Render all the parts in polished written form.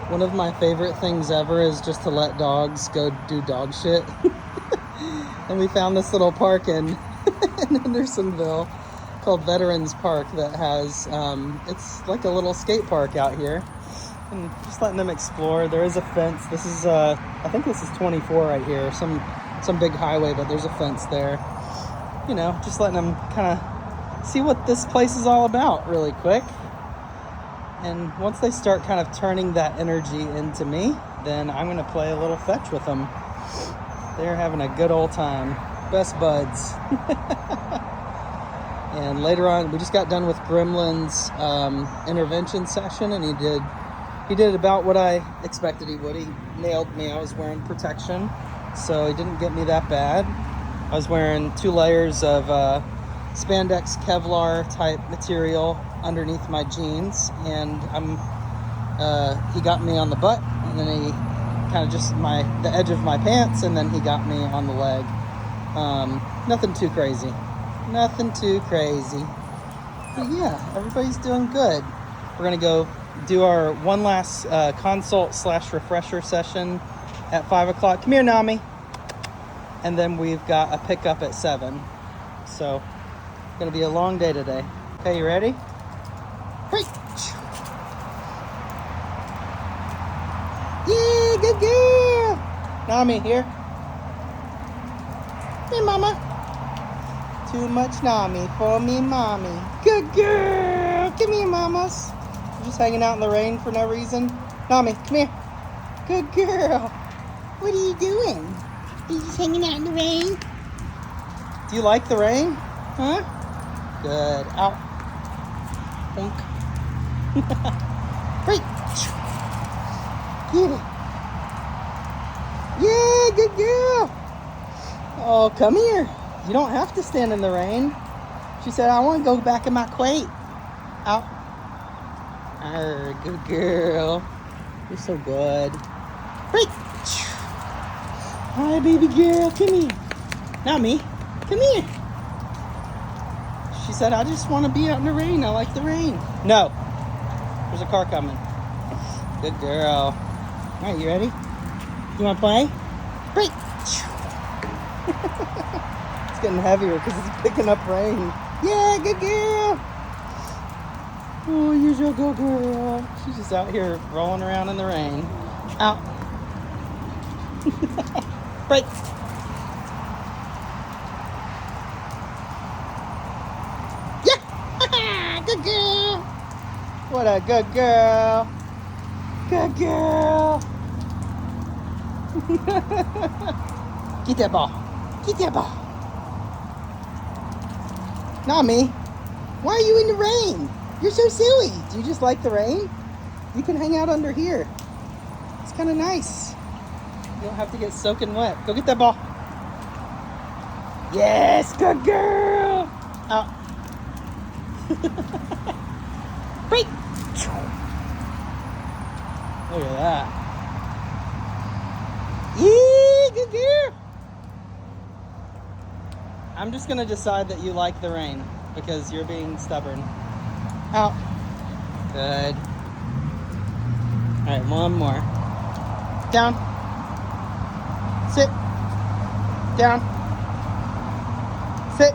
One of my favorite things ever is just to let dogs go do dog shit. And we found this little park in Hendersonville called Veterans Park that has, it's like a little skate park out here. And just letting them explore. There is a fence. This is, I think this is 24 right here. Some big highway, but there's a fence there. You know, just letting them kind of see what this place is all about really quick. And once they start kind of turning that energy into me, then I'm going to play a little fetch with them. They're having a good old time. Best buds. And later on, we just got done with Gremlin's intervention session, and he did about what I expected he would. He nailed me. I was wearing protection, so he didn't get me that bad. I was wearing 2 layers of spandex Kevlar type material underneath my jeans, and he got me on the butt, and then he kind of just the edge of my pants, and then he got me on the leg. Nothing too crazy. But yeah, everybody's doing good. We're gonna go do our one last consult/refresher session at 5 o'clock. Come here, Nami. And then we've got a pickup at 7. So it's gonna be a long day today. Okay, you ready? Hey. Yeah, good girl. Nami, here. Hey, mama. Too much Nami for me, mommy. Good girl. Come here, mamas. You're just hanging out in the rain for no reason. Nami, come here. Good girl. What are you doing? Are you just hanging out in the rain? Do you like the rain? Huh? Good. Out. Bonk. Great. Get it. Yeah, good girl. Oh, come here. You don't have to stand in the rain. She said, I want to go back in my crate. Out. Arr, good girl. You're so good. Great. Hi, baby girl. Come here. Nami, come here. She said, I just want to be out in the rain. I like the rain. No. There's a car coming. Good girl. All right, you ready? You want to play? Great. It's getting heavier because it's picking up rain. Yeah, good girl. Oh, you're so good girl. She's just out here rolling around in the rain. Out. Break. Yeah. Good girl. What a good girl. Good girl. Get that ball. Get that ball. Nami, why are you in the rain? You're so silly. Do you just like the rain? You can hang out under here. It's kind of nice. You don't have to get soaking wet. Go get that ball. Yes, good girl. Out. Break. Look at that. Yeah, good girl. I'm just gonna decide that you like the rain because you're being stubborn. Out. Good. All right, one more. Down. Sit. Down. Sit.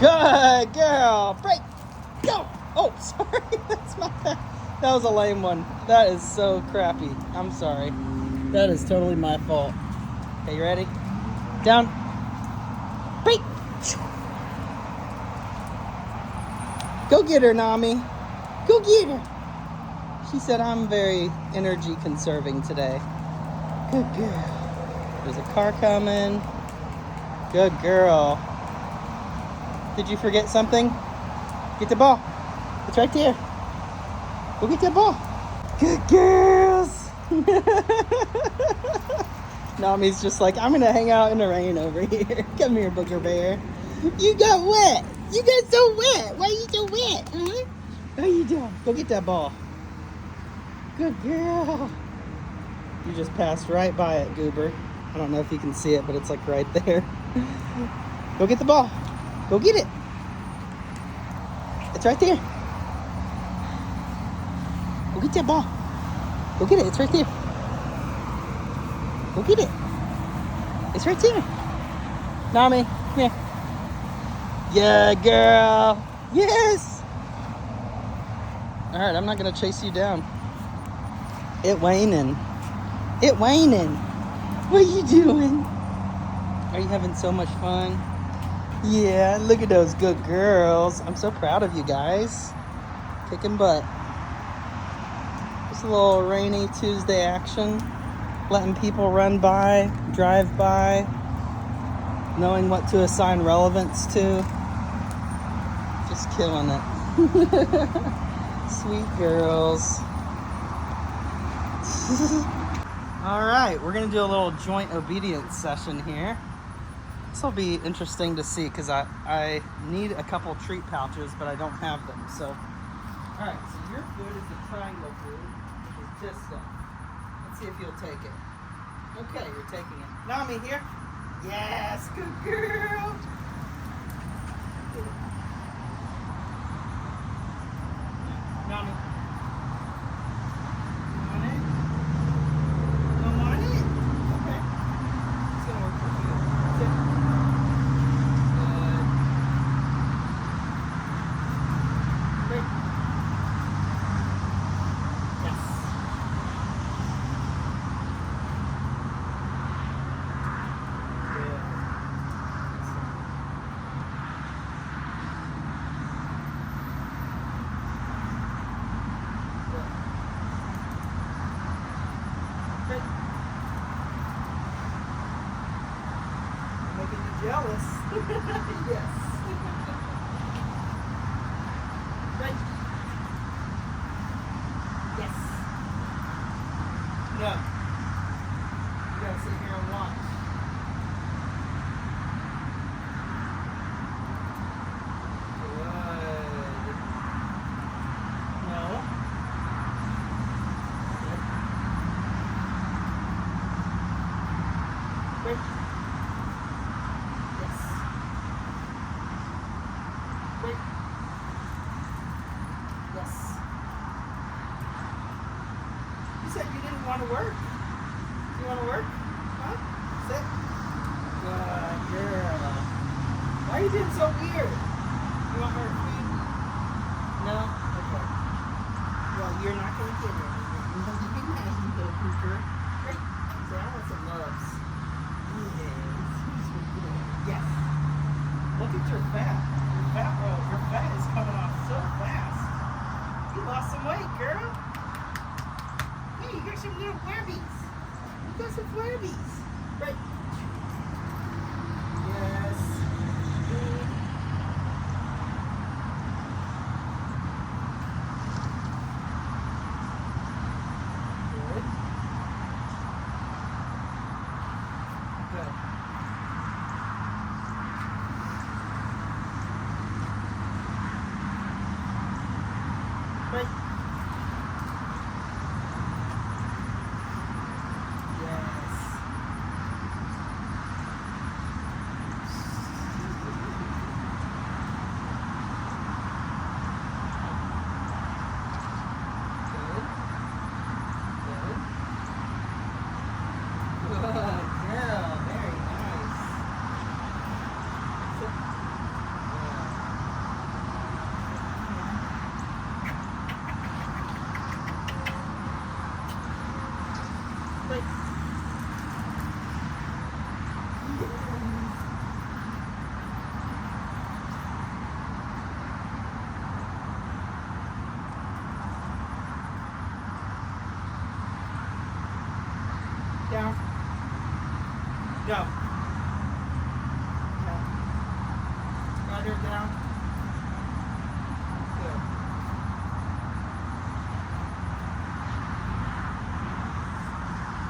Good girl. Break. Go. Oh, sorry. That's my bad. That was a lame one. That is so crappy. I'm sorry. That is totally my fault. Okay, you ready? Down. Break. Go get her, Nami. Go get her. She said I'm very energy conserving today. Good girl. There's a car coming. Good girl. Did you forget something? Get the ball. It's right there. Go get that ball. Good girls. Nami's just like, I'm going to hang out in the rain over here. Come here, booger bear. You got wet. You got so wet. Why are you so wet? Huh? How you doing? Go get that ball. Good girl. You just passed right by it, Goober. I don't know if you can see it, but it's like right there. Go get the ball. Go get it. It's right there. Go get that ball. Go get it. It's right there. Go get it. It's right there. Nami, come here. Yeah, girl. Yes. All right, I'm not gonna chase you down. It waning. It waning. What are you doing? Are you having so much fun? Yeah, look at those good girls. I'm so proud of you guys. Kicking butt. Just a little rainy Tuesday action. Letting people run by, drive by, knowing what to assign relevance to. Just killing it. Sweet girls. All right, we're gonna do a little joint obedience session here. This will be interesting to see because I need a couple treat pouches, but I don't have them. So, all right, so your food is the triangle food, which is this stuff. Let's see if you'll take it. Okay, you're taking it. Nami, here. Yes, good girl. Nami. Jealous. Yes. Right. Yes. No. You gotta sit here and watch. Good. No. Good. Right. Wait. Yes. You said you didn't want to work. You want to work? Huh? Sit. Good girl. Why are you being so weird? You want more food? No? Okay. Well, you're not going to get it. You little pooper. Great. Say, I want some loves. Yes. Look at your fat. Your fat is coming off so fast. You lost some weight, girl. Hey, you got some little flurbies. You got some flurbies. Right. Yes. Good. Good. Good. Right. Yes. Good. Good. Good girl. Very nice. Sit. Wait. Down. Go. No. Right her down. Good.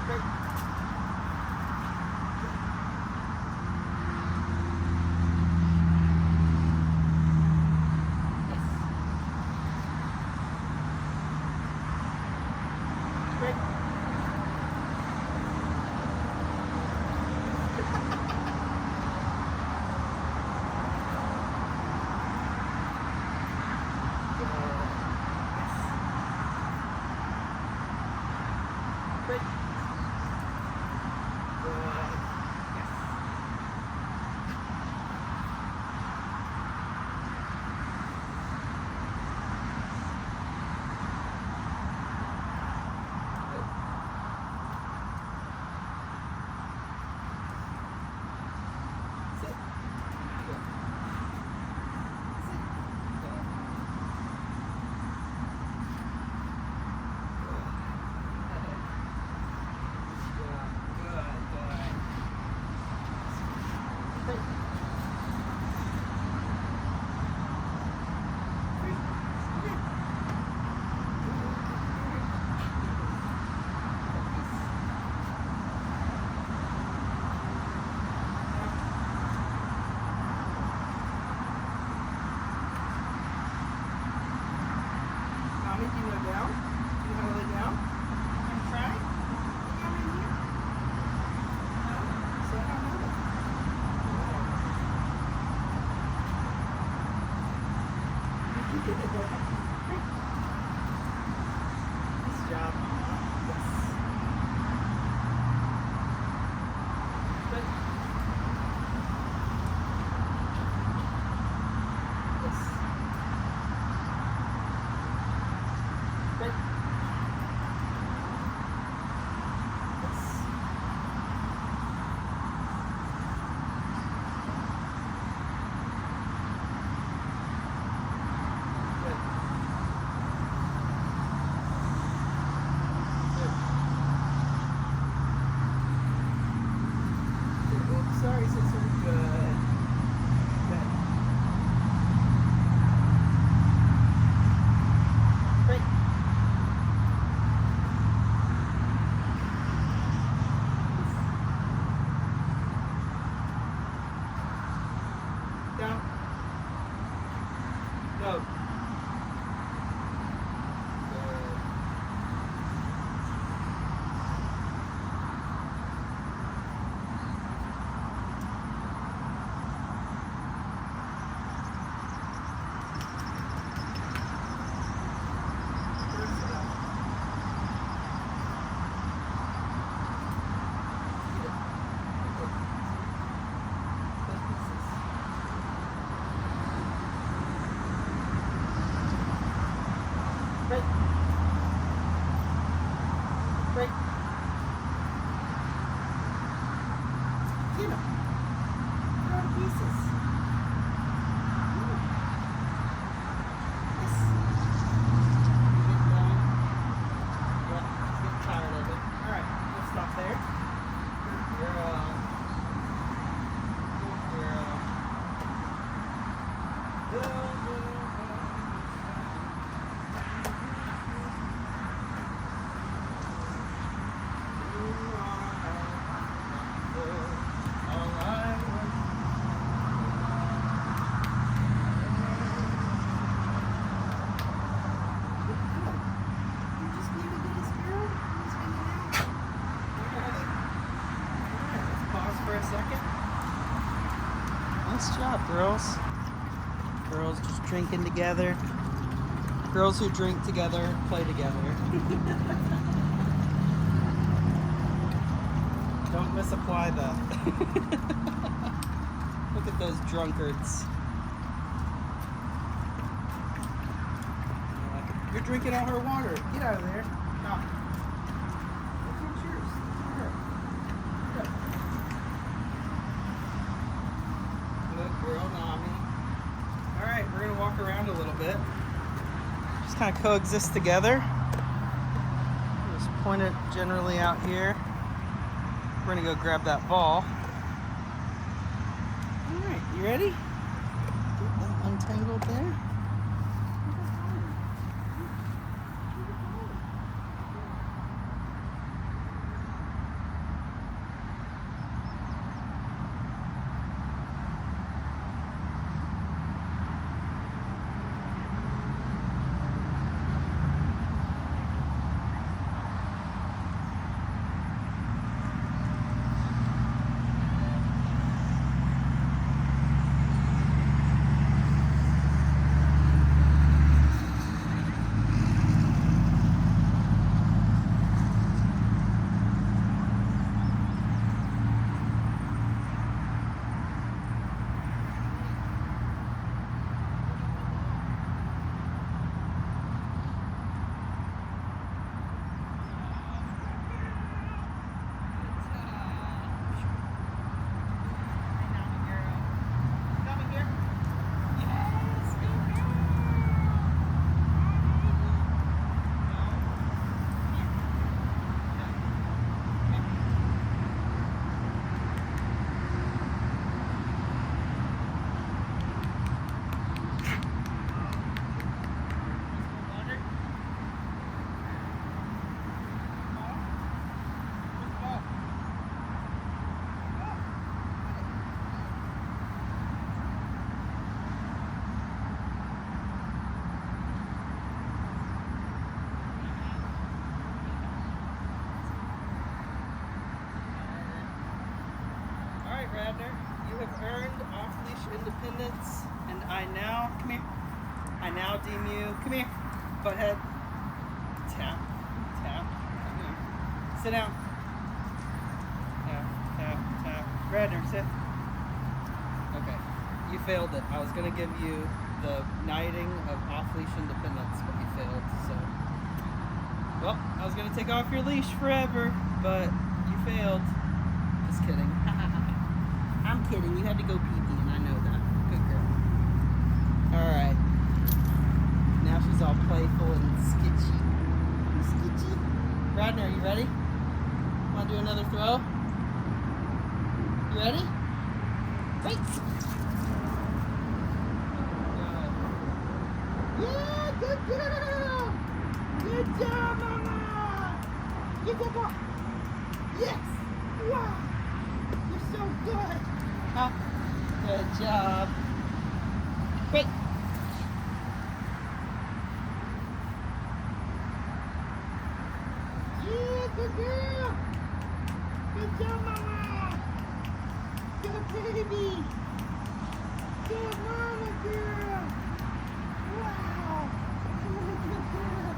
Great. Yes. Great. Nami, can you lay down? Do you want to lay down? Want to try? Lay down in here. No? So I don't know that. Nice job. Yes. Good. Yes. Good. Yes. Good. Good. Oops, sorry, sister. Good. Good. Great. Down. Go. Good. First it up. Eat it. Good. Good pieces. Great. Great. Get them. They're out of pieces. Ooh. Yes. You get going? Yep, he's getting tired of it. Alright, we'll stop there. Good girl. Good girl. Good girl. Nice job, girls. Girls just drinking together. Girls who drink together play together. Don't misapply that. Look at those drunkards. You're drinking all her water. Get out of there. No. What's yours? Good. Good girl, Nami. Alright, we're going to walk around a little bit. Just kind of coexist together. Just point it generally out here. We're going to go grab that ball. Alright, you ready? Get them untangled there. Radnor, you have earned off-leash independence, and I now, come here, I now deem you, come here, butthead, tap, tap, come here, sit down, tap, tap, tap, Radnor, sit. Okay, you failed it. I was going to give you the knighting of off-leash independence, but you failed, so. Well, I was going to take off your leash forever, but you failed. Just kidding. I'm kidding. You had to go pee-pee, and I know that. Good girl. Alright. Now she's all playful and skitchy. Skitchy. Radnor, are you ready? Want to do another throw? You ready? Wait! Yeah, good girl! Good job, Mama! Get that ball! Yes! Wow! You're so good! Oh, good job! Great! Yeah, good girl! Good job, Mama! Good baby! Good mama, girl! Wow! Good girl!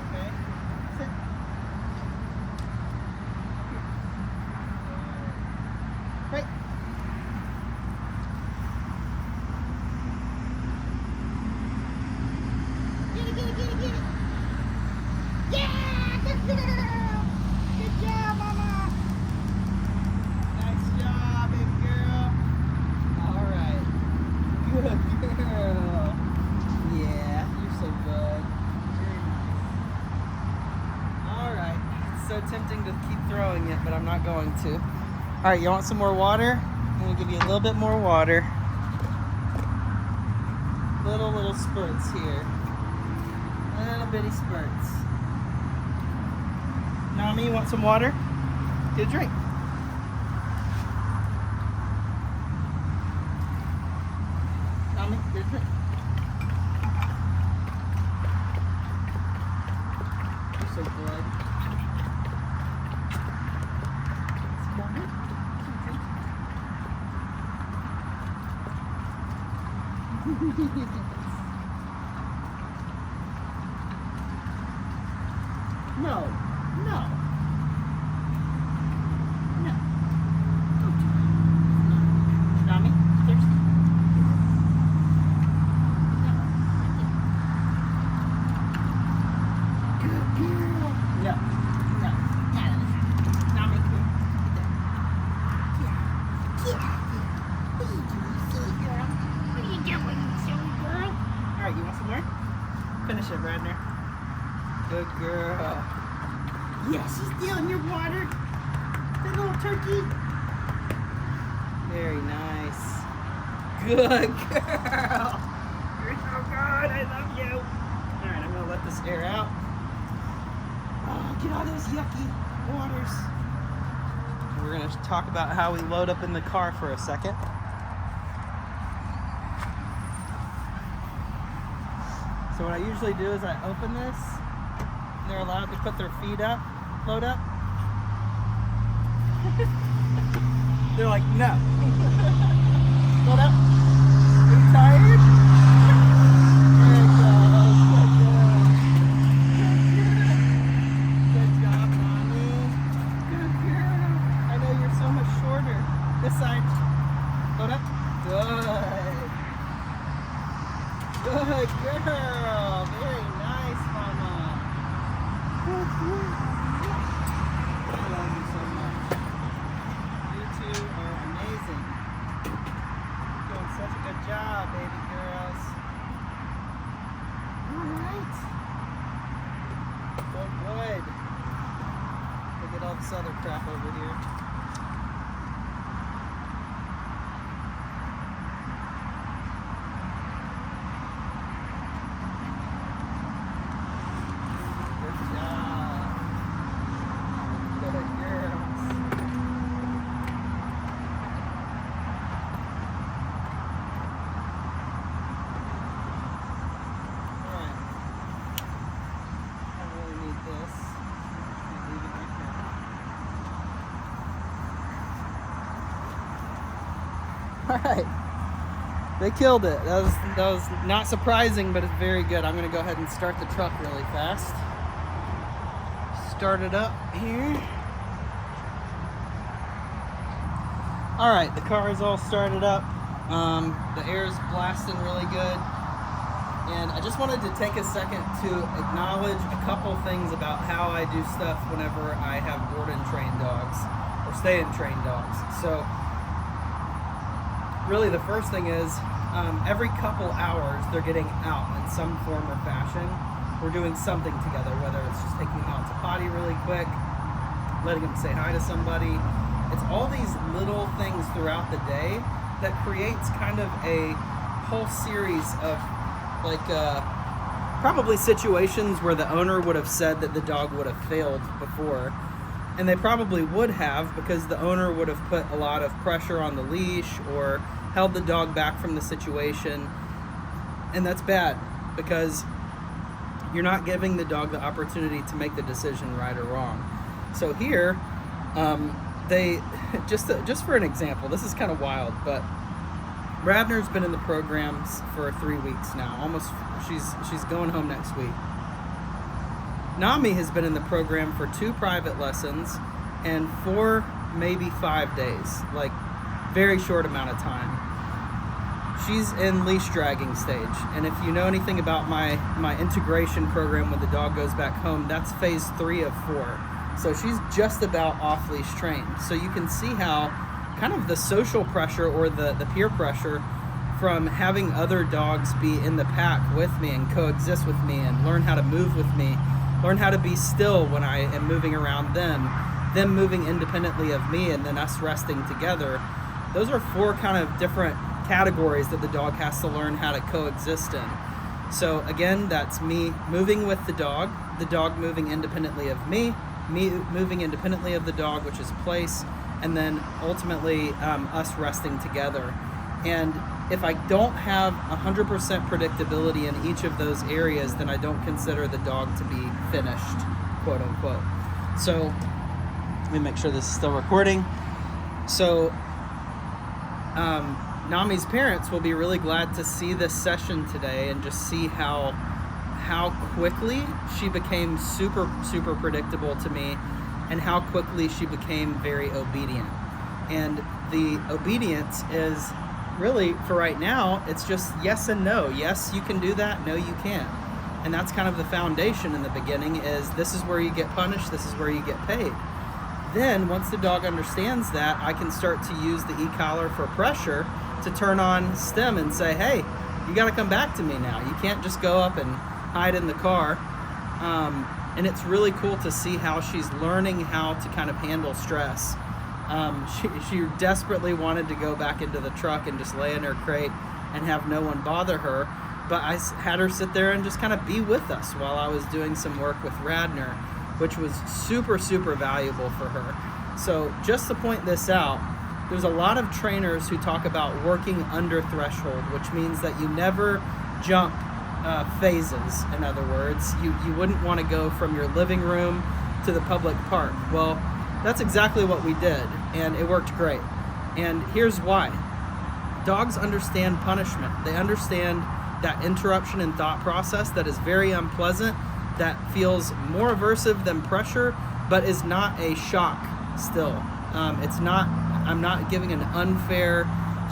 Okay? Sit. Right. Get it, get it, get it, get it! Yeah! Good girl! Good job, Mama! Nice job, big girl! Alright. Good girl! Yeah, you're so good. Alright. It's so tempting to keep throwing it, but I'm not going to. Alright, you want some more water? I'm going to give you a little bit more water. Little spurts here. Little bitty spurts. Nami, you want some water? Get a drink. Nami, get a drink. You're so good. No, no. No. Don't do that. No. Nami, thirsty? No. Good girl. No. No. Nami, come here. Yeah. Yeah. What are you doing, silly girl? What are you doing, silly girl? Alright, you want some more? Finish it, Radnor. Good girl. Yeah, she's stealing your water. The little turkey. Very nice. Good girl. You're so good. I love you. Alright, I'm going to let this air out. Oh, get all those yucky waters. We're going to talk about how we load up in the car for a second. So what I usually do is I open this. They're allowed to put their feet up, load up. They're like, no. Load up. Are you tired? There it goes. Good job, Nami. Good girl. I know you're so much shorter. This side. Load up. Good. Good girl. Very nice, Mama. Good girl. I love you so much. You two are amazing. You're doing such a good job, baby girls. Alright. So good. Look at all this other crap over here. All right. They killed it. That was not surprising, but it's very good. I'm gonna go ahead and start the truck really fast. Start it up here. All right, the car is all started up. The air is blasting really good. And I just wanted to take a second to acknowledge a couple things about how I do stuff whenever I have board and trained dogs or stay and trained dogs. So really the first thing is every couple hours they're getting out in some form or fashion. We're doing something together, whether it's just taking them out to potty really quick, letting them say hi to somebody. It's all these little things throughout the day that creates kind of a whole series of like probably situations where the owner would have said that the dog would have failed before. And they probably would have, because the owner would have put a lot of pressure on the leash or held the dog back from the situation. And that's bad, because you're not giving the dog the opportunity to make the decision right or wrong. So here, they just for an example, this is kind of wild, but Radnor's been in the programs for 3 weeks now. Almost, she's going home next week. Nami has been in the program for 2 private lessons and 4, maybe 5 days, like very short amount of time. She's in leash dragging stage, and if you know anything about my integration program when the dog goes back home, that's phase 3 of 4. So she's just about off leash trained. So you can see how kind of the social pressure or the peer pressure from having other dogs be in the pack with me and coexist with me and learn how to move with me, learn how to be still when I am moving around them moving independently of me, and then us resting together. Those are 4 kind of different categories that the dog has to learn how to coexist in. So again, that's me moving with the dog moving independently of me moving independently of the dog, which is place, and then ultimately us resting together. And if I don't have 100% predictability in each of those areas, then I don't consider the dog to be finished, quote unquote. So let me make sure this is still recording. So Nami's parents will be really glad to see this session today and just see how quickly she became super predictable to me, and how quickly she became very obedient. And the obedience is really, for right now, it's just yes and no. Yes, you can do that. No, you can't. And that's kind of the foundation in the beginning, is this is where you get punished, this is where you get paid. Then once the dog understands that, I can start to use the e-collar for pressure to turn on stem and say, hey, you got to come back to me now. You can't just go up and hide in the car. And it's really cool to see how she's learning how to kind of handle stress. She desperately wanted to go back into the truck and just lay in her crate and have no one bother her, but I had her sit there and just kind of be with us while I was doing some work with Radnor, which was super valuable for her. So just to point this out, there's a lot of trainers who talk about working under threshold, which means that you never jump phases. In other words, you wouldn't want to go from your living room to the public park. Well, that's exactly what we did, and it worked great. And here's why. Dogs understand punishment. They understand that interruption in thought process that is very unpleasant, that feels more aversive than pressure, but is not a shock still. It's not, I'm not giving an unfair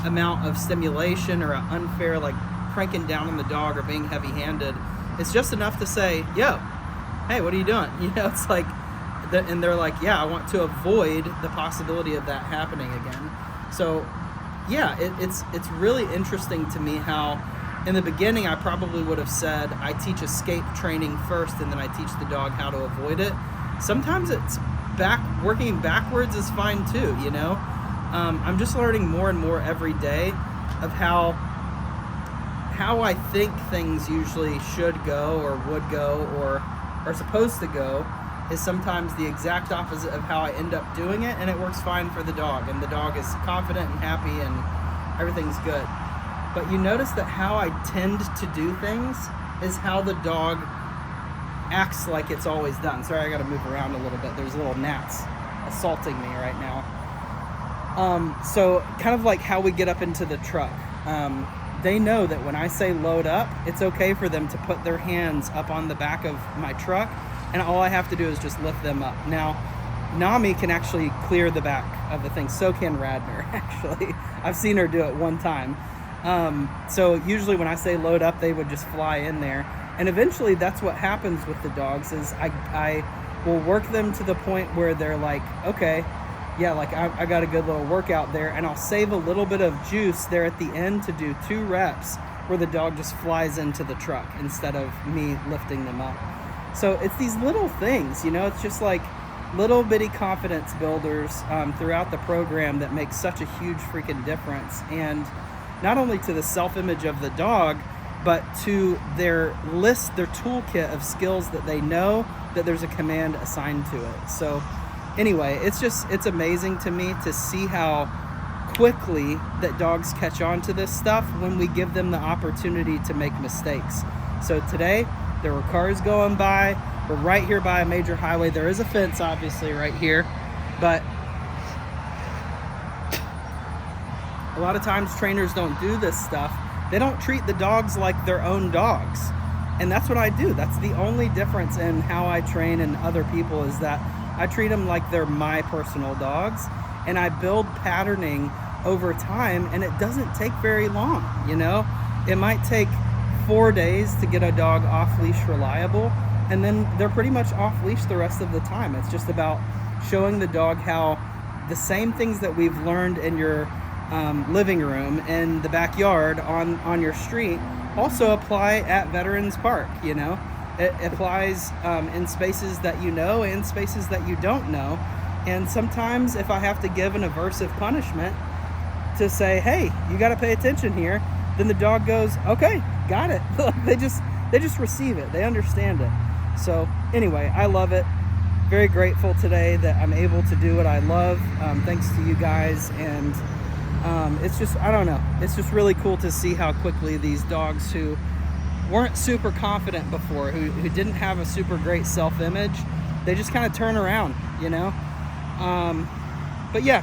amount of stimulation or an unfair, like, cranking down on the dog or being heavy-handed. It's just enough to say, yo, hey, what are you doing? You know, it's like, and they're like, yeah, I want to avoid the possibility of that happening again. So yeah, it's really interesting to me how in the beginning I probably would have said I teach escape training first and then I teach the dog how to avoid it. Sometimes it's working backwards is fine too, you know. I'm just learning more and more every day of how I think things usually should go or would go or are supposed to go is sometimes the exact opposite of how I end up doing it, and it works fine for the dog, and the dog is confident and happy and everything's good. But you notice that how I tend to do things is how the dog acts like it's always done. Sorry, I gotta move around a little bit. There's little gnats assaulting me right now. So kind of like how we get up into the truck. They know that when I say load up, it's okay for them to put their hands up on the back of my truck, and all I have to do is just lift them up. Now, Nami can actually clear the back of the thing. So can Radnor, actually. I've seen her do it one time. So usually when I say load up, they would just fly in there. And eventually that's what happens with the dogs is I will work them to the point where they're like, okay, yeah, like I got a good little workout there, and I'll save a little bit of juice there at the end to do 2 reps where the dog just flies into the truck instead of me lifting them up. So it's these little things, you know, it's just like little bitty confidence builders throughout the program that make such a huge freaking difference. And not only to the self-image of the dog, but to their list, their toolkit of skills that they know that there's a command assigned to it. So anyway, it's amazing to me to see how quickly that dogs catch on to this stuff when we give them the opportunity to make mistakes. So today, there were cars going by. We're right here by a major highway. There is a fence, obviously, right here. But a lot of times trainers don't do this stuff. They don't treat the dogs like their own dogs. And that's what I do. That's the only difference in how I train and other people is that I treat them like they're my personal dogs, and I build patterning over time, and it doesn't take very long, you know? It might take 4 days to get a dog off leash reliable, and then they're pretty much off leash the rest of the time. It's just about showing the dog how the same things that we've learned in your living room, in the backyard, on your street, also apply at Veterans Park, you know? It applies in spaces that you know and spaces that you don't know. And sometimes if I have to give an aversive punishment to say, hey, you got to pay attention here, then the dog goes, okay, got it. they just receive it. They understand it. So anyway, I love it. Very grateful today that I'm able to do what I love, thanks to you guys. And it's just, I don't know, it's just really cool to see how quickly these dogs who weren't super confident before, who didn't have a super great self-image, they just kind of turn around, you know? But yeah,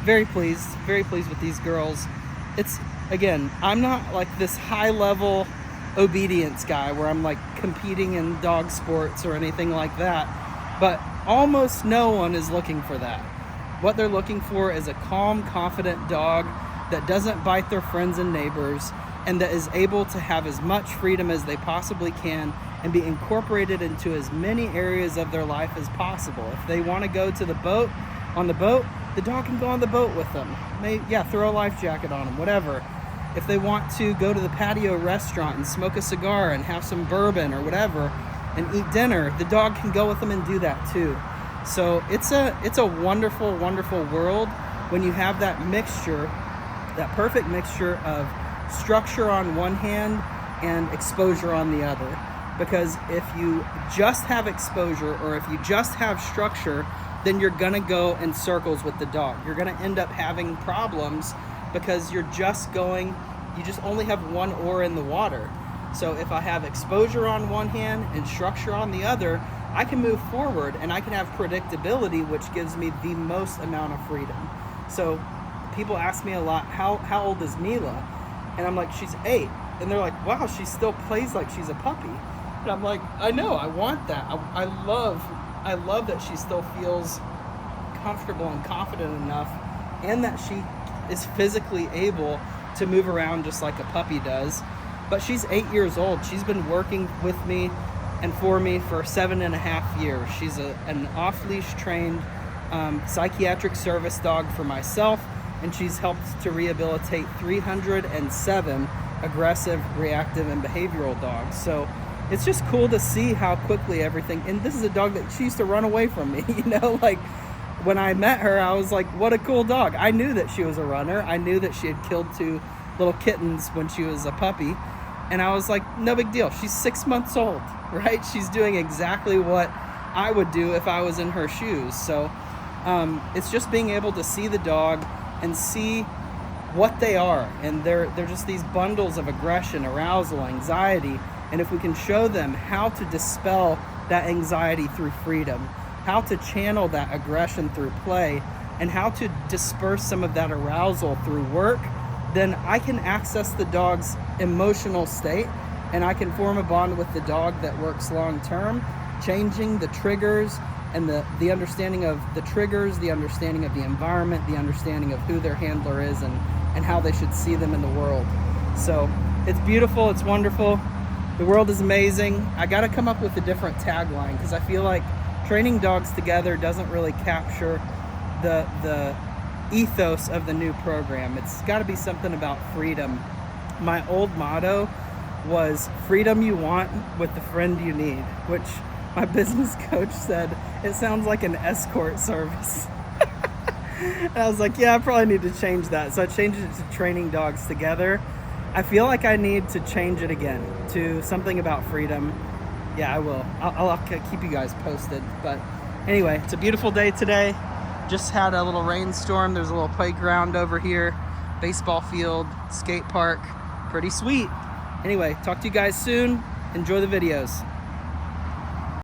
very pleased with these girls. It's, again, I'm not like this high-level obedience guy where I'm like competing in dog sports or anything like that, but almost no one is looking for that. What they're looking for is a calm, confident dog that doesn't bite their friends and neighbors, and that is able to have as much freedom as they possibly can and be incorporated into as many areas of their life as possible. If they want to go to the boat, on the boat, the dog can go on the boat with them. Throw a life jacket on them, whatever. If they want to go to the patio restaurant and smoke a cigar and have some bourbon or whatever and eat dinner, the dog can go with them and do that too. So it's a wonderful, wonderful world when you have that mixture, that perfect mixture of structure on one hand and exposure on the other. Because if you just have exposure or if you just have structure, then you're gonna go in circles with the dog. You're gonna end up having problems because you just only have one oar in the water. So if I have exposure on one hand and structure on the other, I can move forward and I can have predictability, which gives me the most amount of freedom. So people ask me a lot, how old is Mila? And I'm like, she's 8. And they're like, wow, she still plays like she's a puppy. And I'm like, I know, I want that. I love that she still feels comfortable and confident enough, and that she is physically able to move around just like a puppy does. But she's 8 years old. She's been working with me and for me for 7.5 years. She's an off-leash trained psychiatric service dog for myself, and she's helped to rehabilitate 307 aggressive, reactive, and behavioral dogs. So it's just cool to see how quickly everything, and this is a dog that she used to run away from me, you know, like when I met her, I was like, what a cool dog. I knew that she was a runner. I knew that she had killed 2 little kittens when she was a puppy. And I was like, no big deal. She's 6 months old, right? She's doing exactly what I would do if I was in her shoes. So it's just being able to see the dog and see what they are. And they're just these bundles of aggression, arousal, anxiety. And if we can show them how to dispel that anxiety through freedom, how to channel that aggression through play, and how to disperse some of that arousal through work, then I can access the dog's emotional state, and I can form a bond with the dog that works long term, changing the triggers and the understanding of the triggers, the understanding of the environment, the understanding of who their handler is, and how they should see them in the world. So it's beautiful, it's wonderful. The world is amazing. I got to come up with a different tagline, because I feel like training dogs together doesn't really capture the ethos of the new program. It's got to be something about freedom. My old motto was freedom you want with the friend you need, which my business coach said it sounds like an escort service. And I was like, yeah, I probably need to change that. So I changed it to training dogs together. I feel like I need to change it again to something about freedom. Yeah, I will. I'll keep you guys posted. But anyway, it's a beautiful day today. Just had a little rainstorm. There's a little playground over here, baseball field, skate park. Pretty sweet. Anyway, talk to you guys soon. Enjoy the videos.